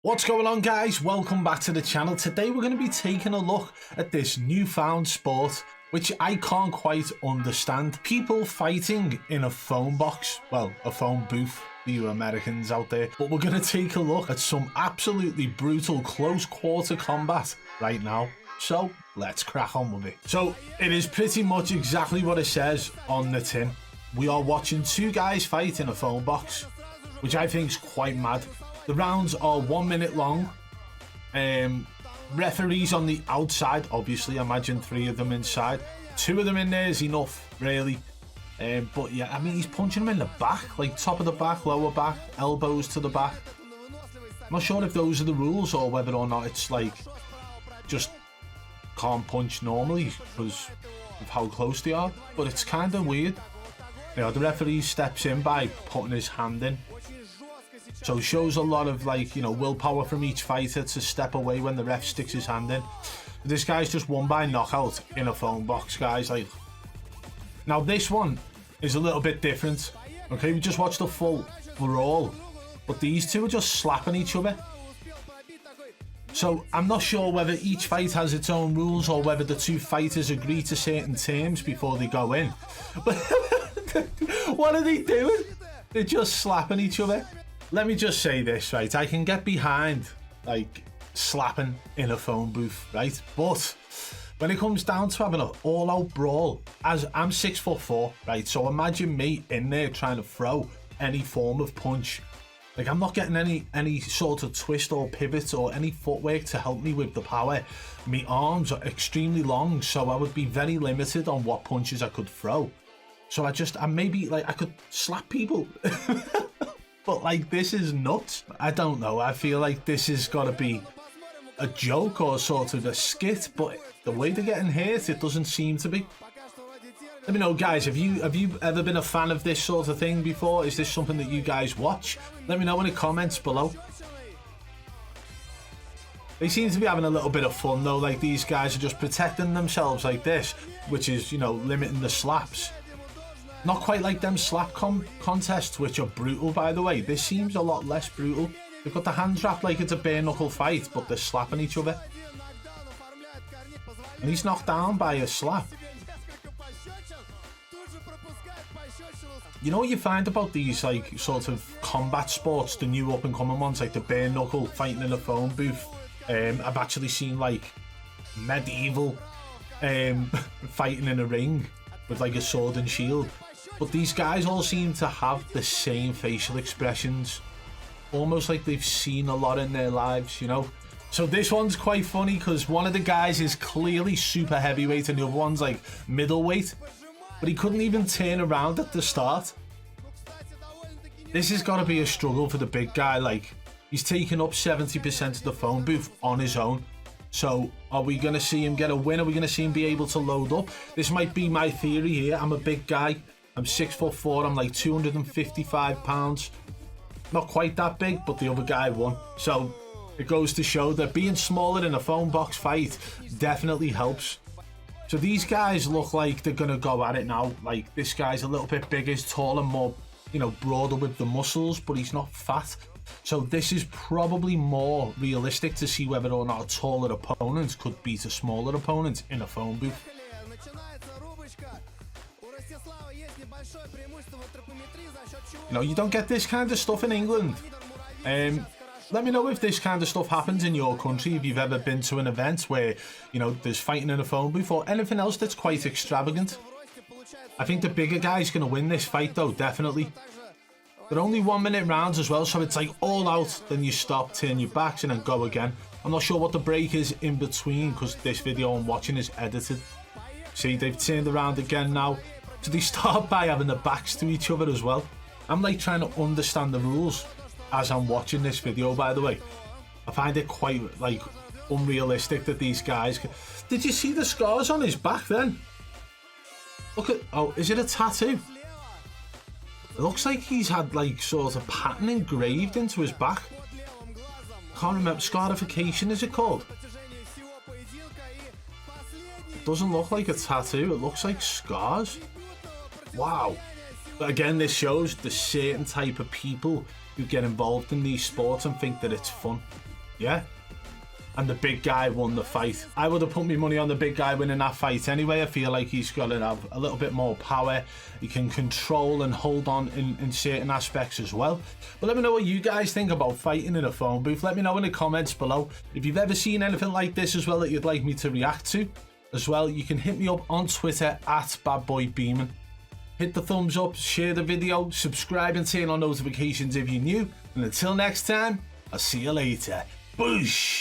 What's going on, guys? Welcome back to the channel. Today we're going to be taking a look at this newfound sport which I can't quite understand. People fighting in a phone box, well, a phone booth for you Americans out there. But we're going to take a look at some absolutely brutal close quarter combat right now. So let's crack on with it. So it is pretty much exactly what it says on the tin. We are watching two guys fight in a phone box, which I think is quite mad. The rounds are 1 minute long. Referees on the outside, obviously. Imagine 3 of them inside. 2 of them in there is enough, really. But yeah, I mean, he's punching them in the back, like top of the back, lower back, elbows to the back. I'm not sure if those are the rules or whether or not it's like just can't punch normally because of how close they are. But it's kind of weird. You know, the referee steps in by putting his hand in. So it shows a lot of, like, you know, willpower from each fighter to step away when the ref sticks his hand in. This guy's just won by knockout in a phone box, guys. Like, now this one is a little bit different. Okay, we just watched the full brawl, but these two are just slapping each other. So I'm not sure whether each fight has its own rules or whether the two fighters agree to certain terms before they go in. But what are they doing? They're just slapping each other. Let me just say this, right? I can get behind, like, slapping in a phone booth, right? But when it comes down to having an all-out brawl, as I'm 6'4", right? So imagine me in there trying to throw any form of punch. Like, I'm not getting any sort of twist or pivot or any footwork to help me with the power. My arms are extremely long, so I would be very limited on what punches I could throw. So I maybe, like, I could slap people. But, like, this is nuts. I don't know. I feel like this has got to be a joke or sort of a skit, but the way they're getting hurt, it doesn't seem to be. Let me know, guys, have you ever been a fan of this sort of thing before? Is this something that you guys watch? Let me know in the comments below. They seem to be having a little bit of fun, though. Like, these guys are just protecting themselves like this, which is, you know, limiting the slaps. Not quite like them slap contests, which are brutal, by the way. This seems a lot less brutal. They've got the hands wrapped like it's a bare-knuckle fight, but they're slapping each other. And he's knocked down by a slap. You know what you find about these, like, sort of combat sports, the new up-and-coming ones, like the bare-knuckle fighting in a phone booth? I've actually seen, like, medieval fighting in a ring with, like, a sword and shield. But these guys all seem to have the same facial expressions, almost like they've seen a lot in their lives, you know? So this one's quite funny because one of the guys is clearly super heavyweight and the other one's like middleweight, but he couldn't even turn around at the start. This has got to be a struggle for the big guy. Like, he's taken up 70% of the phone booth on his own. So are we going to see him get a win? Are we going to see him be able to load up? This might be my theory here. I'm a big guy. I'm 6'4". I'm like 255 pounds. Not quite that big, but the other guy won. So it goes to show that being smaller in a phone box fight definitely helps. So these guys look like they're going to go at it now. Like, this guy's a little bit bigger, he's taller, more, you know, broader with the muscles, but he's not fat. So this is probably more realistic to see whether or not a taller opponent could beat a smaller opponent in a phone booth. You know, you don't get this kind of stuff in England. Let me know if this kind of stuff happens in your country, if you've ever been to an event where, you know, there's fighting in a phone booth or anything else that's quite extravagant. I think the bigger guy's going to win this fight, though, definitely. They're only 1 minute rounds as well, so it's like all out, then you stop, turn your backs and then go again. I'm not sure what the break is in between because this video I'm watching is edited. See, they've turned around again now. So they start by having their backs to each other as well. I'm like trying to understand the rules as I'm watching this video, by the way. I find it quite, like, unrealistic that these guys can... Did you see the scars on his back then? Look at... Oh, is it a tattoo? It looks like he's had, like, sort of pattern engraved into his back. Can't remember. Scarification, is it called? It doesn't look like a tattoo. It looks like scars. Wow. But again, this shows the certain type of people who get involved in these sports and think that it's fun. Yeah. And the big guy won the fight. I would have put my money on the big guy winning that fight anyway. I feel like he's got to have a little bit more power. He can control and hold on in certain aspects as well. But let me know what you guys think about fighting in a phone booth. Let me know in the comments below. If you've ever seen anything like this as well that you'd like me to react to as well, you can hit me up on Twitter at BADBOY Beaman. Hit the thumbs up, share the video, subscribe and turn on notifications if you're new. And until next time, I'll see you later. Boosh!